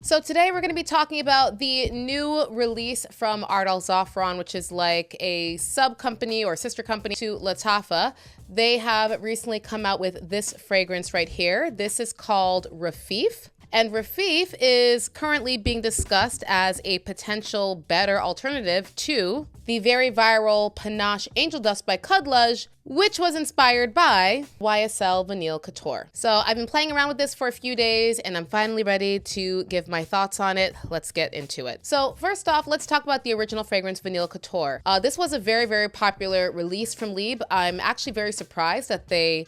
So today we're going to be talking about the new release from Art Al Zafran, which is like a sub company or sister company to Lattafa. They have recently come out with this fragrance right here. This is called Rafeef. And Rafief is currently being discussed as a potential better alternative to the very viral Panache Angel Dust by Couture, which was inspired by YSL Vanille Couture. So I've been playing around with this for a few days and I'm finally ready to give my thoughts on it. Let's get into it. So first off, let's talk about the original fragrance Vanille Couture. This was a very, very popular release from Lieb. I'm actually very surprised that they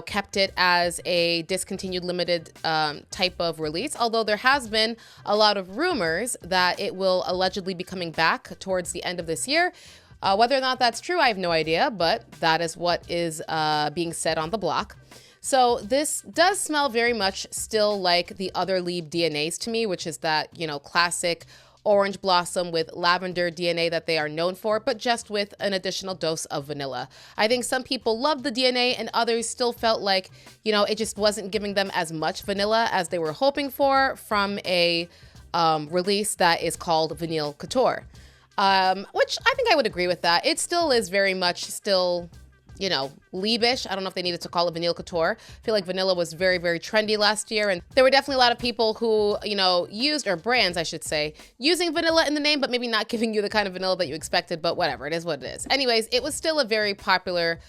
kept it as a discontinued limited type of release, although there has been a lot of rumors that it will allegedly be coming back towards the end of this year. Whether or not that's true, I have no idea, but that is what is being said on the block. So this does smell very much still like the other Lieb DNAs to me, which is that, classic orange blossom with lavender DNA that they are known for, but just with an additional dose of vanilla. I think some people loved the DNA and others still felt like, it just wasn't giving them as much vanilla as they were hoping for from a release that is called Vanille Couture. Which I think I would agree with that. It still is very much still, Lieb-ish. I don't know if they needed to call it Vanille Couture. I feel like vanilla was very, very trendy last year. And there were definitely a lot of people who, used, or brands, I should say, using vanilla in the name, but maybe not giving you the kind of vanilla that you expected, but whatever, it is what it is. Anyways, it was still a very popular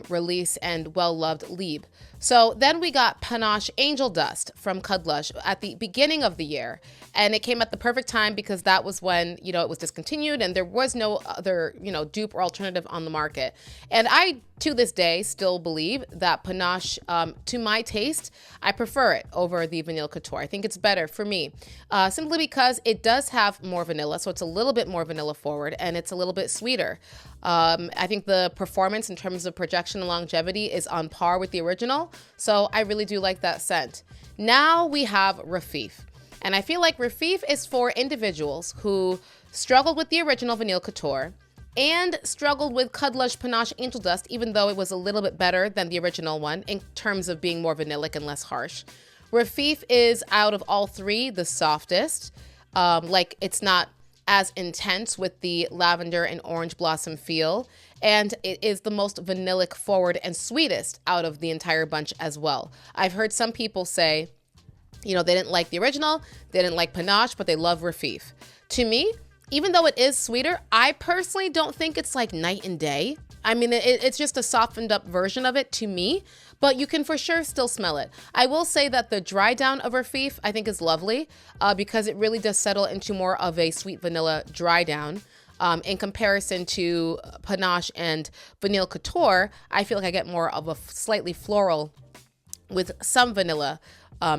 release and well-loved Lieb. So then we got Panache Angel Dust from Couture at the beginning of the year. And it came at the perfect time because that was when, it was discontinued and there was no other, dupe or alternative on the market. And I, to this day, still believe that Panache, to my taste, I prefer it over the Vanille Couture. I think it's better for me, simply because it does have more vanilla. So it's a little bit more vanilla forward and it's a little bit sweeter. I think the performance in terms of projection and longevity is on par with the original. So I really do like that scent. Now we have Rafeef. And I feel like Rafeef is for individuals who struggled with the original Vanille Couture and struggled with Couture Panache Angel Dust, even though it was a little bit better than the original one in terms of being more vanillic and less harsh. Rafeef is, out of all three, the softest. It's not as intense with the lavender and orange blossom feel. And it is the most vanillic forward and sweetest out of the entire bunch as well. I've heard some people say, they didn't like the original, they didn't like Panache, but they love Rafeef. To me, even though it is sweeter, I personally don't think it's like night and day. I mean, it's just a softened up version of it to me, but you can for sure still smell it. I will say that the dry down of Rafeef I think is lovely because it really does settle into more of a sweet vanilla dry down. In comparison to Panache and Vanille Couture, I feel like I get more of a slightly floral with some vanilla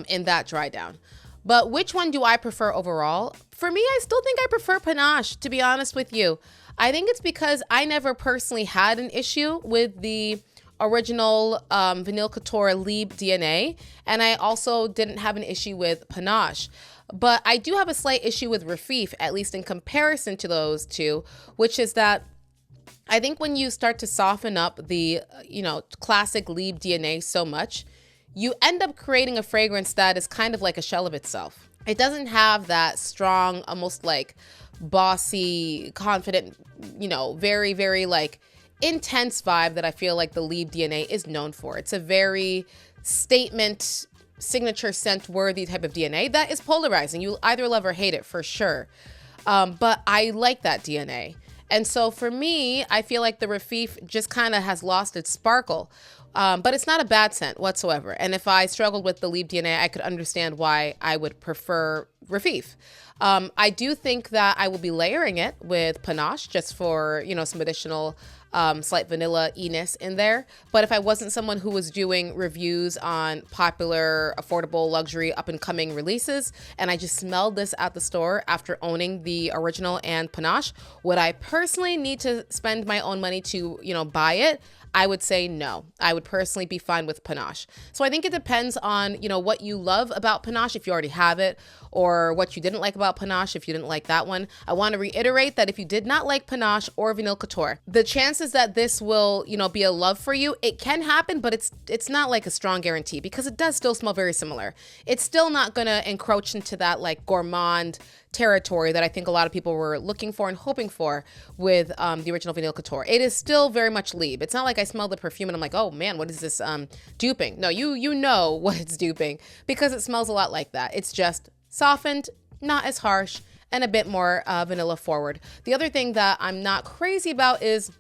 in that dry down. But which one do I prefer overall? For me, I still think I prefer Panache, to be honest with you. I think it's because I never personally had an issue with the original Vanille Couture Lieb DNA, and I also didn't have an issue with Panache. But I do have a slight issue with Rafeef, at least in comparison to those two, which is that I think when you start to soften up the, classic Lieb DNA so much, you end up creating a fragrance that is kind of like a shell of itself. It doesn't have that strong, almost like bossy, confident, very, very like intense vibe that I feel like the Lieb DNA is known for. It's a very statement, signature scent worthy type of DNA that is polarizing. You either love or hate it for sure. But I like that DNA. And so for me, I feel like the Rafeef just kind of has lost its sparkle. But it's not a bad scent whatsoever. And if I struggled with the Lieb DNA, I could understand why I would prefer Rafeef. I do think that I will be layering it with Panache just for, some additional slight vanilla-iness in there. But if I wasn't someone who was doing reviews on popular, affordable, luxury, up-and-coming releases, and I just smelled this at the store after owning the original and Panache, would I personally need to spend my own money to, buy it? I would say no. I would personally be fine with Panache. So I think it depends on, what you love about Panache if you already have it, or what you didn't like about Panache if you didn't like that one. I want to reiterate that if you did not like Panache or Vanille Couture, the chances promises that this will, you know, be a love for you. It can happen, but it's not like a strong guarantee because it does still smell very similar. It's still not going to encroach into that like gourmand territory that I think a lot of people were looking for and hoping for with the original Vanille Couture. It is still very much Liebe. It's not like I smell the perfume and I'm like, oh man, what is this duping? No, you know what it's duping because it smells a lot like that. It's just softened, not as harsh, and a bit more vanilla forward. The other thing that I'm not crazy about is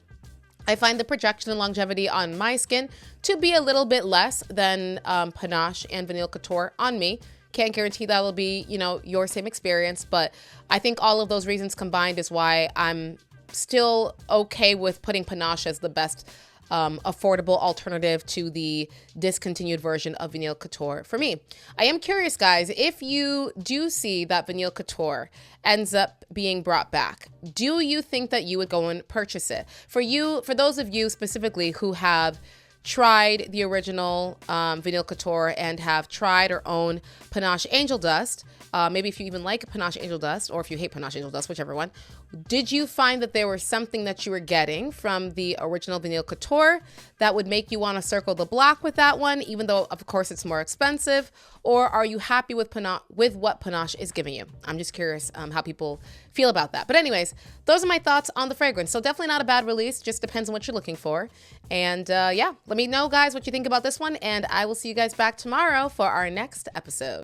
I find the projection and longevity on my skin to be a little bit less than Panache and Vanille Couture on me. Can't guarantee that will be, you know, your same experience, but I think all of those reasons combined is why I'm still okay with putting Panache as the best affordable alternative to the discontinued version of Vanille Couture for me. I am curious, guys, if you do see that Vanille Couture ends up being brought back, do you think that you would go and purchase it? For those of you specifically who have tried the original Vanille Couture and have tried or own Panache Angel Dust, maybe if you even like Panache Angel Dust or if you hate Panache Angel Dust, whichever one, did you find that there was something that you were getting from the original Vanille Couture that would make you want to circle the block with that one, even though of course it's more expensive? Or are you happy with what Panache is giving you? I'm just curious how people feel about that. But anyways, those are my thoughts on the fragrance. So definitely not a bad release, just depends on what you're looking for. And yeah, let me know guys what you think about this one, and I will see you guys back tomorrow for our next episode.